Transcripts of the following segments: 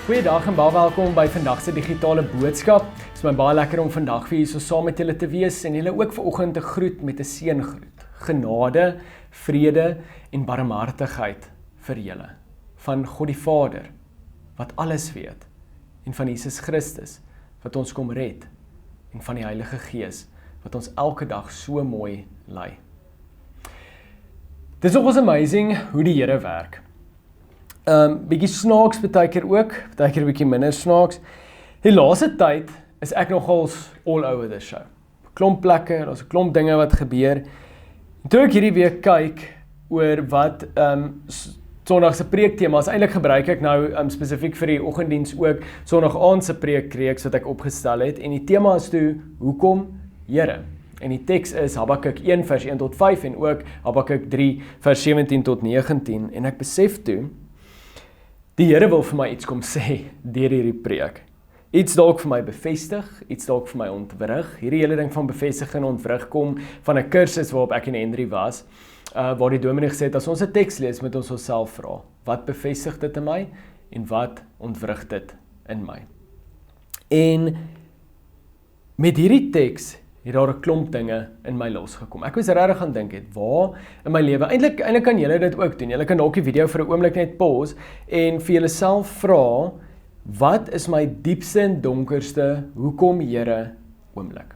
Goeiedag en baie welkom by vandag se digitale boodskap. Dit is my baie lekker om vandag vir julle so saam met julle te wees en julle ook vanoggend te groet met 'n seëngroet. Genade, vrede en barmhartigheid vir julle van God die Vader wat alles weet en van Jesus Christus wat ons kom red en van die Heilige Gees wat ons elke dag so mooi lei. Dit is nogals amazing hoe die Here werk. Bietjie snaaks partykeer ook, partykeer bietjie minder snaaks. Die laaste tyd is ek nogals all over the show. Klomp plekke, daar's 'n klomp dinge wat gebeur. En toe ek hierdie week kyk oor wat Sondag se preektemas, eintlik gebruik ek nou spesifiek vir die oggenddiens ook Sondag aand se preekreeks wat ek opgestel het en die tema is toe hoekom Here. En die teks is Habakuk 1 vers 1 tot 5 en ook Habakuk 3 vers 17 tot 19 en ek besef toe die Here wil vir my iets kom sê deur hierdie preek. Iets dalk vir my bevestig, iets dalk vir my ontwrig. Hierdie hele ding van bevestiging en ontwrig kom van 'n kursus waarop ek en Henry was, waar die dominee gesê het, as ons 'n teks lees, moet ons onsself vra, wat bevestig dit in my en wat ontwrig dit in my? En met hierdie teks het daar 'n klomp dinge in my losgekom. Ek was regtig gaan dink het, waar in my lewe, eintlik kan julle dit ook doen. Julle kan dalk die video vir 'n oomblik net pause en vir julleself vra, wat is my diepste en donkerste, hoekom Here oomblik?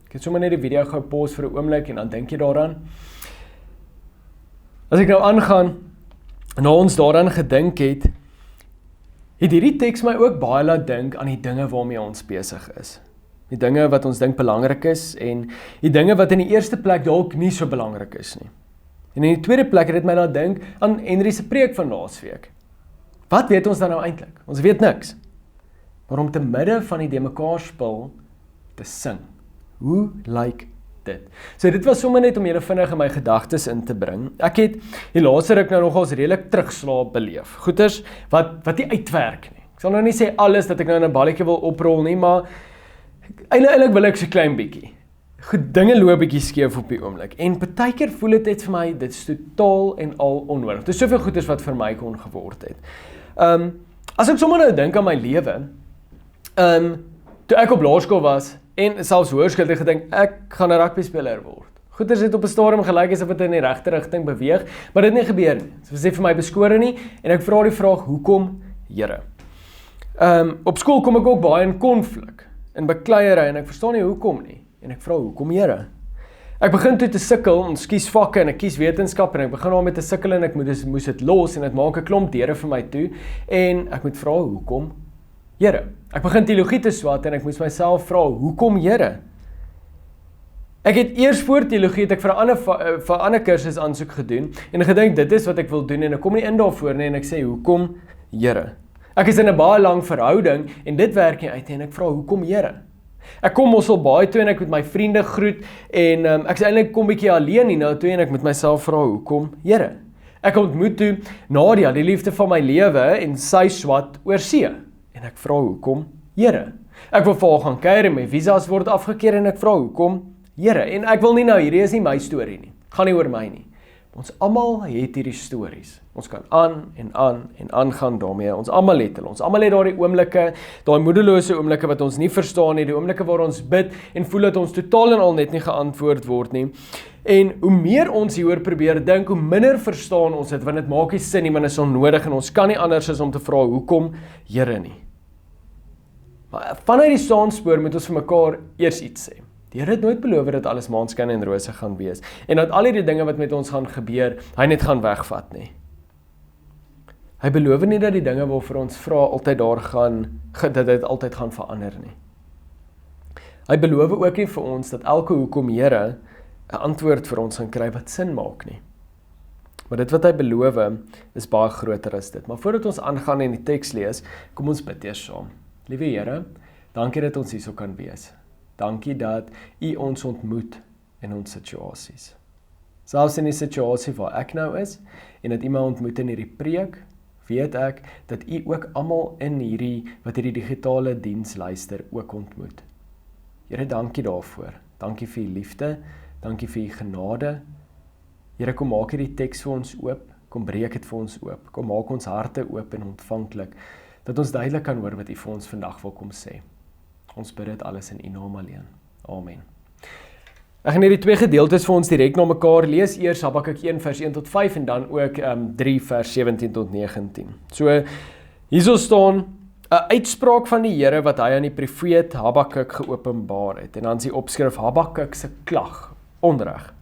Ek het sommer net die video gou pause vir 'n oomblik en dan dink jy daaraan. As ek nou aangaan, na ons daaraan gedink het hierdie teks my ook baie laat dink aan die dinge waarmee ons besig is. Die dinge wat ons dink belangrik is en die dinge wat in die eerste plek dalk nie so belangrik is nie. En in die tweede plek het dit my laat dink aan Henry se preek van laasweek. Wat weet ons dan nou eintlik? Ons weet niks. Maar om te midde van die demekaar spul te sing. Hoe lyk dit? So dit was sommer net om julle vinnig in my gedagtes in te bring. Ek het die laaste ruk nou nogals redelik terugslaap beleef. Goeters wat nie uitwerk nie. Ek sal nou nie sê alles dat ek nou in 'n balletjie wil oprol nie, maar Eintlik wil ek so klein bietjie. Dinge loop bietjie skeef op die oomblik. En partykeer voel dit net vir my, dit is totaal en al onnodig. Dit is soveel goeders wat vir my kon geword het. As ek sommer nou dink aan my lewe, toe ek op laerskool was, en selfs hoërskool het ek gedink, ek gaan 'n rugbyspeler word. Goeders het op 'n stadium gelyk asof dit in die regte rigting beweeg, maar dit het nie gebeur nie. Dit was nie vir my beskore nie, en ek vra die vraag, hoekom Here? Op skool kom ek ook baie in konflik. In bekleierery en ek verstaan nie hoekom nie. En ek vra hoekom Here? Ek begin toe te sukkel, ons kies vakke en ek kies wetenskap en ek begin daarmee te sukkel en ek moes dit los en dit maak 'n klomp deure vir my toe en ek moet vra hoekom Here? Ek begin teologie te swat en ek moes myself vra hoekom Here? Ek het eers voor teologie het ek vir 'n ander kursus aansoek gedoen en gedink dit is wat ek wil doen en ek kom nie in daarvoor nie en ek sê hoekom Here? Ek is in 'n baie lang verhouding en dit werk nie uit nie en ek vra hoekom Here? Ek kom mos al baie toe en ek met my vriende groet en ek is eintlik kom bietjie alleen hier nou toe en ek met myself vra hoekom Here? Ek ontmoet toe Nadia, die liefde van my lewe en sy swat oor see en ek vra hoekom Here? Ek wil vir haar gaan kuier en my visas word afgekeur en ek vra hoekom Here? En ek wil nie nou, hierdie is nie my storie nie. Gaan nie oor my nie. Ons almal het hierdie stories. Ons kan aan en aangaan daarmee. Ons almal het hulle. Ons almal het daardie oomblikke, daai moedelose oomblikke wat ons nie verstaan nie, die oomblikke waar ons bid en voel dat ons totaal en al net nie geantwoord word nie. En hoe meer ons hieroor probeer dink, hoe minder verstaan ons dit, want dit maak nie sin nie, want dit is onnodig en ons kan nie anders as om te vra hoekom Here nie. Maar vanuit die saanspoor moet ons vir mekaar eers iets sê. Die Here het nooit beloof dat alles maanskyn en rose gaan wees en dat al hierdie dinge wat met ons gaan gebeur, hy net gaan wegvat nie. Hy beloof nie dat die dinge waarvoor ons vra altyd dat dit altyd gaan verander nie. Hy beloof ook nie vir ons dat elke hoekom Here 'n antwoord vir ons gaan kry wat sin maak nie. Maar dit wat hy beloof is baie groter as dit. Maar voordat ons aangaan en die teks lees, kom ons bid eers saam. Liewe Here, dankie dat ons hierso kan wees. Dankie dat U ons ontmoet in ons situasies. Selfs in die situasie waar ek nou is, en dat U my ontmoet in hierdie preek, weet ek dat U ook almal in wat hierdie digitale diens luister, ook ontmoet. Here, dankie daarvoor. Dankie vir U liefde, dankie vir U genade. Here, kom maak hierdie teks vir ons oop, kom breek dit vir ons oop, kom maak ons harte oop en ontvanklik, dat ons duidelik kan hoor wat U vir ons vandag wil kom sê. Ons bid dit alles in U naam alleen. Amen. Ek gaan hierdie twee gedeeltes vir ons direk na mekaar lees. Eers Habakuk 1 vers 1 tot 5 en dan ook 3 vers 17 tot 19. So, hierso staan 'n uitspraak van die Here wat hy aan die profeet Habakuk geopenbaar het. En dan is die opskrif Habakuk se klag, onreg.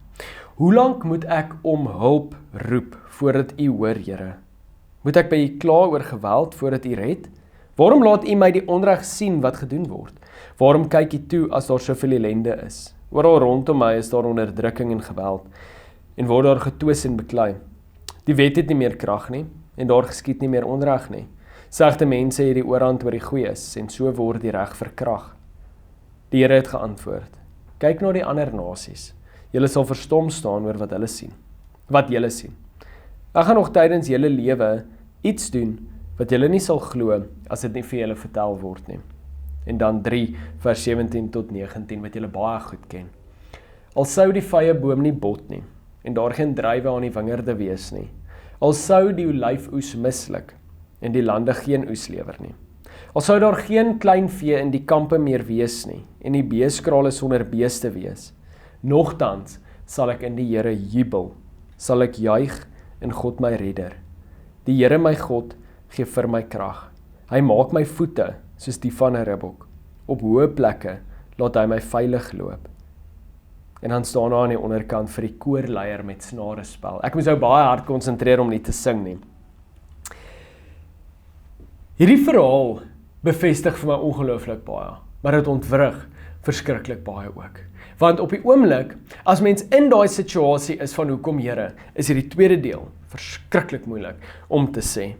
Hoe lank moet ek om hulp roep voordat U hoor, Here? Moet ek by U kla oor geweld voordat U red? Waarom laat U my die onreg sien wat gedoen word? Waarom kyk U toe as daar soveel ellende is? Oral rondom my is daar onderdrukking en geweld en word daar getwis en beklei. Die wet het nie meer krag nie en daar geskied nie meer onreg nie. Slegte mense het die oorhand oor die goeies en so word die reg verkrag. Die Here het geantwoord: Kyk na die ander nasies. Julle sal verstom staan oor wat julle sien. Ek gaan nog tydens julle lewe iets doen wat julle nie sal glo as dit nie vir julle vertel word nie. En dan 3 vers 17 tot 19 wat julle baie goed ken. Al sou die vye boom nie bot nie en daar geen druiwe aan die wingerde wees nie. Al sou die olyfoes misluk en die lande geen oes lewer nie. Al sou daar geen klein vee in die kampe meer wees nie en die beeskrale sonder beeste wees. Nogtans sal ek in die Here jubel, sal ek juig in God my redder. Die Here my God gee vir my krag. Hy maak my voete soos die van 'n ribbok. Op hoë plekke laat hy my veilig loop. En dan staan daar aan die onderkant vir die koorleier met snare spel. Ek moes nou baie hard konsentreer om nie te sing nie. Hierdie verhaal bevestig vir my ongelooflik baie, maar dit ontwrig verskriklik baie ook. Want op die oomblik, as mens in daai situasie is van hoekom Here, is hierdie tweede deel verskriklik moeilik om te sê.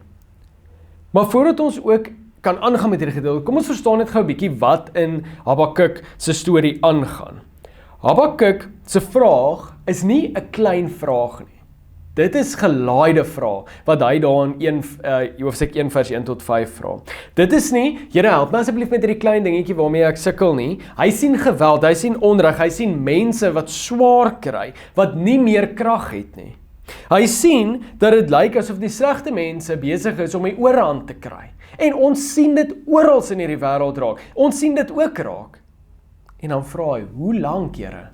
Maar voordat ons ook kan aangaan met hierdie gedeelte, kom ons verstaan net gou 'n bietjie wat in Habakuk se storie aangaan. Habakuk se vraag is nie 'n klein vraag nie. Dit is gelaaide vrae wat hy daar in hoofstuk 1 vers 1 tot 5 vra. Dit is nie, Here help my asseblief met hierdie klein dingetjie waarmee ek sukkel nie. Hy sien geweld, hy sien onreg, hy sien mense wat swaar kry, wat nie meer krag het nie. Hy sien dat dit lyk asof die slegte mense besig is om die oorhand te kry. En ons sien dit oral in hierdie wêreld raak. Ons sien dit ook raak. En dan vra hy, hoe lank, Here?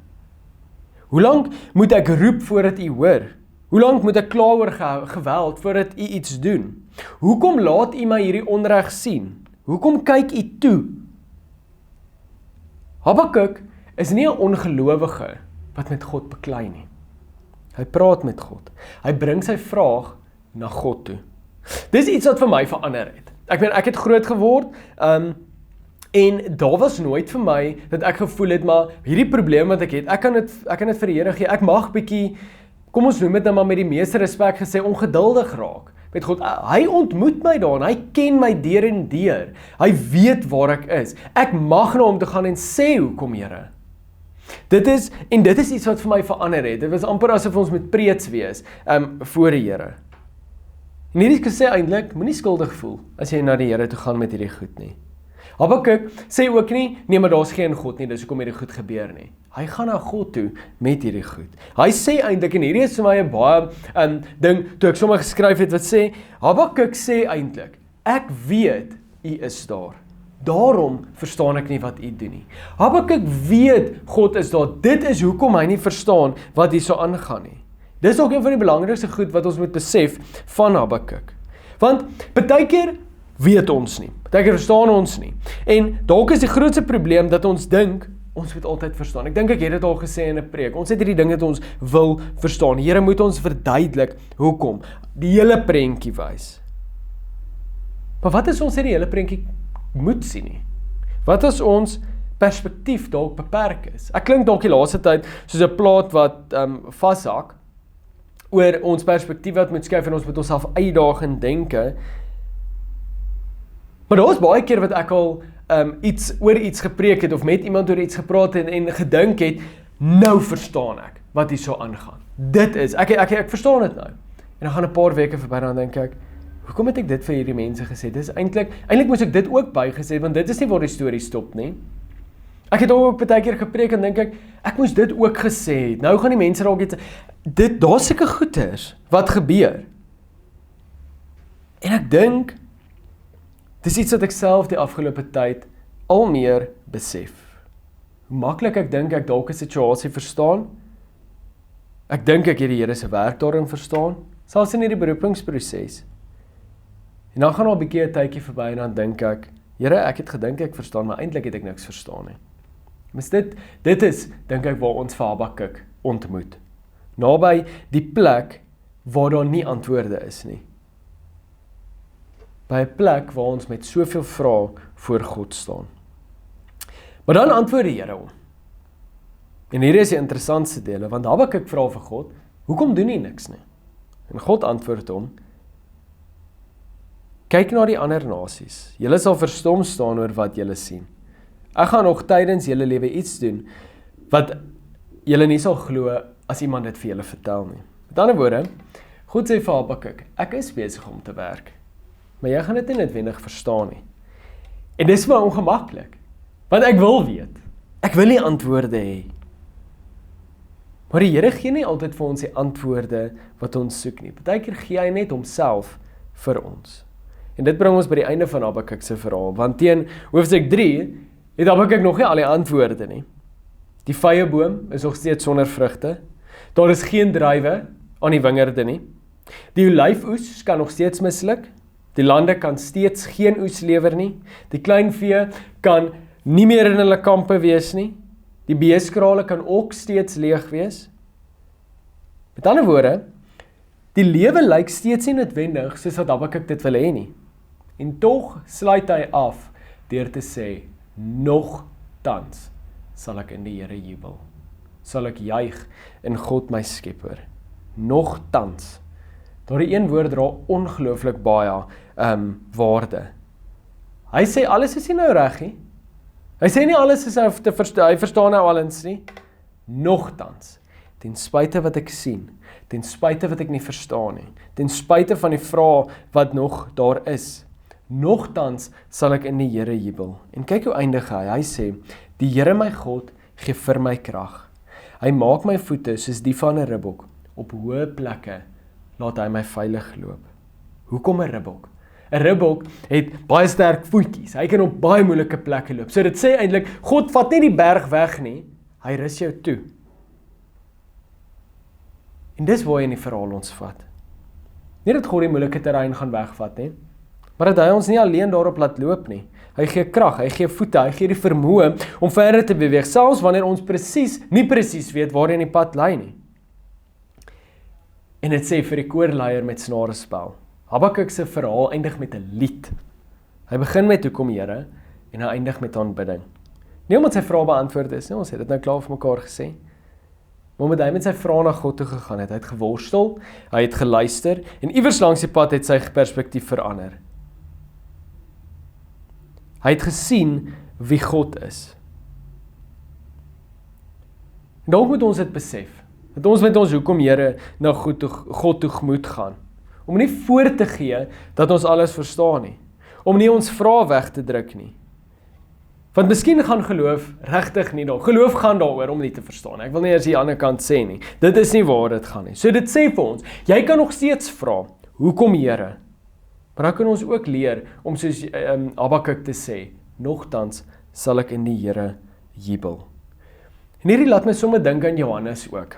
Hoe lank moet ek roep voordat U hoor? Hoe lank moet ek kla oor geweld voordat U iets doen? Hoekom laat U my hierdie onreg sien? Hoekom kyk U toe? Habakuk is nie 'n ongelowige wat met God beklei nie. Hy praat met God. Hy bring sy vraag na God toe. Dis iets wat vir my verander het. Ek het groot geword, en daar was nooit vir my dat ek gevoel het, maar hierdie probleem wat ek het, ek kan dit vir die Here gee. Ek mag bietjie, kom ons noem dit nou maar met die meeste respek gesê, ongeduldig raak met God. Hy ontmoet my daar, hy ken my deur en deur. Hy weet waar ek is. Ek mag na hom toe gaan en sê, hoekom, Here? Dit is iets wat vir my verander het. Dit was amper asof ons moet preets wees voor die Here. En hierdie gesê eintlik, moenie skuldig voel as jy na die Here toe gaan met hierdie goed nie. Habakuk sê ook nie, nee, maar daar's geen God nie, dis hoekom hierdie goed gebeur nie. Hy gaan na God toe met hierdie goed. Hy sê eintlik, en hierdie is vir my 'n baie ding, toe ek sommer geskryf het wat sê, Habakuk sê eintlik, ek weet U is daar. Daarom verstaan ek nie wat U doen nie. Habakuk weet God is daar. Dit is hoekom hy nie verstaan wat hier so aangaan nie. Dis ook een van die belangrikste goed wat ons moet besef van Habakuk. Want partykeer weet ons nie. Partykeer verstaan ons nie. En dalk is die grootste probleem dat ons dink ons moet altyd verstaan. Ek dink ek het dit al gesê in 'n preek. Ons het hierdie dinge wat ons wil verstaan. Here moet ons verduidelik hoekom. Die hele prentjie wys. Maar wat is ons die hele prentjie moet sien nie? Wat as ons perspektief dalk beperk is? Ek klink dalk die laaste tyd soos 'n plaat wat vashak oor ons perspektief wat moet skuif en ons moet onsself uitdaag en denke. Maar daar is baie keer wat ek al oor iets gepreek het of met iemand oor iets gepraat het en gedink het, nou verstaan ek wat hier so aangaan. Dit is, ek verstaan dit nou. En dan gaan 'n paar weke verby, dan dink ek, hoekom het ek dit vir hierdie mense gesê? Dis eintlik moes ek dit ook bygesê, want dit is nie waar die storie stop nie. Ek het ook baie keer gepreek en dink ek moes dit ook gesê het. Nou gaan die mense dalk iets, daar seker goeders wat gebeur. En ek dink, Dis iets wat ek self die afgelope tyd al meer besef. Hoe maklik ek dink ek dalk 'n situasie verstaan. Ek dink ek het die Here se werk daarin verstaan, selfs in hierdie beroepingsproses. En dan gaan al 'n bietjie 'n tydjie verby en dan dink ek, Here, ek het gedink ek verstaan, maar eintlik het ek niks verstaan nie. Mis dit is, dink ek, waar ons vir Habakuk ontmoet. Naby die plek waar daar nie antwoorde is nie. By 'n plek waar ons met soveel vrae voor God staan. Maar dan antwoord die Here hom. En hier is die interessantste dele, want Habakuk vra vir God, hoekom doen jy niks nie? En God antwoord hom, kyk na die ander nasies, julle sal verstom staan oor wat julle sien. Ek gaan nog tydens julle lewe iets doen, wat julle nie sal glo as iemand dit vir julle vertel nie. Met ander woorde, God sê vir Habakuk, ek is besig om te werk, maar jy gaan dit nie noodwendig verstaan nie. En dis maar ongemaklik, want ek wil weet, ek wil nie antwoorde hê. Maar die Here gee nie altyd vir ons die antwoorde wat ons soek nie. Partykeer gee hy net homself vir ons. En dit bring ons by die einde van Habakuk se verhaal, want teen hoofstuk 3 het Habakuk nog nie al die antwoorde nie. Die vyeboom is nog steeds sonder vrugte. Daar is geen druiwe aan die wingerde nie. Die olyfoes kan nog steeds misluk. Die lande kan steeds geen oes lewer nie. Die kleinvee kan nie meer in hulle kampe wees nie. Die beeskrale kan ook steeds leeg wees. Met ander woorde, die lewe lyk steeds nie noodwendig soos wat Habakuk dit wil hê nie. En tog sluit hy af deur te sê, nogtans sal ek in die Here jubel. Sal ek juig in God my Skepper. Nogtans. Daardie een woord dra ongelooflik baie waarde. Hy sê alles is nie nou reg nie. Hy sê nie alles is hy verstaan nou alles nie. Nogtans, ten spyte wat ek sien, ten spyte wat ek nie verstaan nie, ten spyte van die vrae wat nog daar is, nogtans sal ek in die Here jubel. En kyk hoe eindig hy. Hy sê, die Here my God gee vir my krag. Hy maak my voete soos die van 'n ribbok. Op hoë plekke laat hy my veilig loop. Hoekom 'n ribbok? 'n Ribbok het baie sterk voetjies. Hy kan op baie moeilike plekke loop. So dit sê eintlik, God vat nie die berg weg nie, hy rus jou toe. En dis waar hy in die verhaal ons vat. Nie dat God die moeilike terrein gaan wegvat nie, maar dat hy ons nie alleen daarop laat loop nie. Hy gee krag, hy gee voete, hy gee die vermoë om verder te beweeg, selfs wanneer ons nie presies weet waarheen die pad lei nie. En dit sê vir die koorleier met snarespel. Habakuk se verhaal eindig met 'n lied. Hy begin met hoekom Here en hy eindig met aanbidding. Nie omdat sy vrae beantwoord is nie, ons het dit nou klaar vir mekaar gesê. Maar omdat hy met sy vrae na God toe gegaan het, hy het geworstel, hy het geluister en iewers langs die pad het sy perspektief verander. Hy het gesien wie God is. En dalk moet ons dit besef, dat ons met ons hoekom Here na God toe moet gaan. Om nie voor te gee dat ons alles verstaan nie. Om nie ons vrae weg te druk nie. Want miskien gaan geloof regtig nie daar. Geloof gaan daaroor om nie te verstaan. Ek wil nie eers die ander kant sê nie. Dit is nie waar dit gaan nie. So dit sê vir ons, jy kan nog steeds vra, hoekom Here? Maar dan kan ons ook leer om soos Habakuk te sê, nogtans sal ek in die Here jubel. En hierdie laat my sommer dink aan Johannes ook.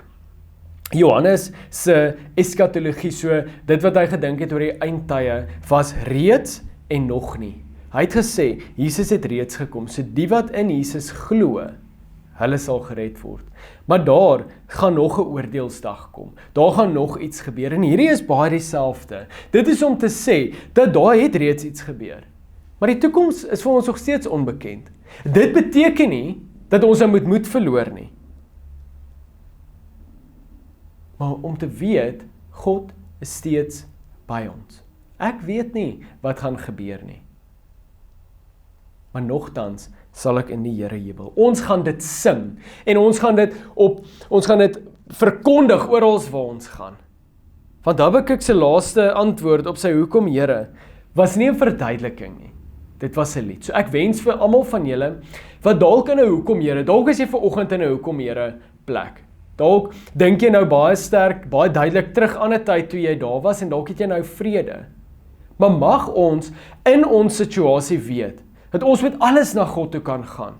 Johannes se eskatologie, so dit wat hy gedink het oor die eindtye, was reeds en nog nie. Hy het gesê, Jesus het reeds gekom, so die wat in Jesus glo, hulle sal gered word. Maar daar gaan nog 'n oordeelsdag kom. Daar gaan nog iets gebeur, en hierdie is baie dieselfde. Dit is om te sê, dat daar het reeds iets gebeur. Maar die toekoms is vir ons nog steeds onbekend. Dit beteken nie, dat ons moet moed verloor nie. Maar om te weet, God is steeds by ons. Ek weet nie wat gaan gebeur nie. Maar nogtans sal ek in die Here jubel. Ons gaan dit sing en ons gaan dit verkondig oral waar ons gaan. Want Habakuk se laaste antwoord op sy hoekom Here was nie 'n verduideliking nie. Dit was 'n lied. So ek wens vir almal van julle wat dalk in 'n hoekom Here, dalk is jy vanoggend in 'n hoekom Here plek. Dalk dink jy nou baie sterk, baie duidelik terug aan 'n tyd toe jy daar was en dalk het jy nou vrede. Maar mag ons in ons situasie weet, dat ons met alles na God toe kan gaan.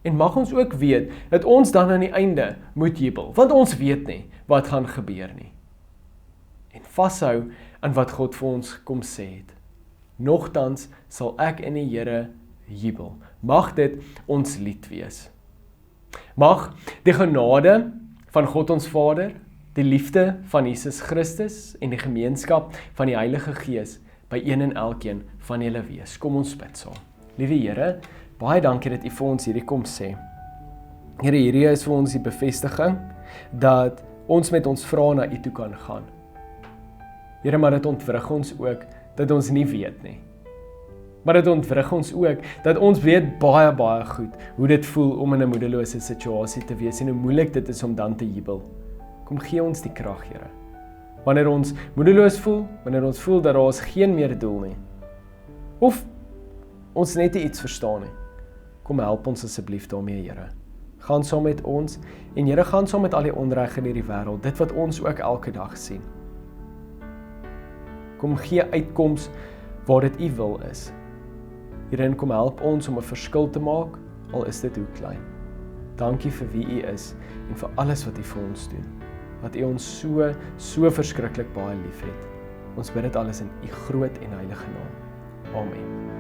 En mag ons ook weet, dat ons dan aan die einde moet jubel, want ons weet nie wat gaan gebeur nie. En vashou aan wat God vir ons kom sê het. Nogtans sal ek in die Here jubel. Mag dit ons lied wees. Mag die genade van God ons Vader, die liefde van Jesus Christus en die gemeenskap van die Heilige Gees by een en elkeen van julle wees. Kom ons bid saam. Liewe Here, baie dankie dat U vir ons hierdie kom sê. Here, hierdie is vir ons die bevestiging dat ons met ons vrae na U toe kan gaan. Here, maar dit ontwrig ons ook dat ons nie weet nie. Maar dit ontwrig ons ook dat ons weet baie, baie goed hoe dit voel om in 'n moedelose situasie te wees en hoe moeilik dit is om dan te jubel. Kom gee ons die krag, Here. Wanneer ons moedeloos voel, wanneer ons voel dat daar is geen meer doel nie, of ons net iets verstaan nie, kom help ons asseblief daarmee, Here. Gaan saam met ons en Here, gaan saam met al die onreg in hierdie wêreld, dit wat ons ook elke dag sien. Kom gee uitkoms waar dit U wil is. Here, en kom help ons om 'n verskil te maak, al is dit hoe klein. Dankie vir wie U is en vir alles wat U vir ons doen. Dat U ons so verskriklik baie liefhet. Ons bid dit alles in U groot en heilige naam. Amen.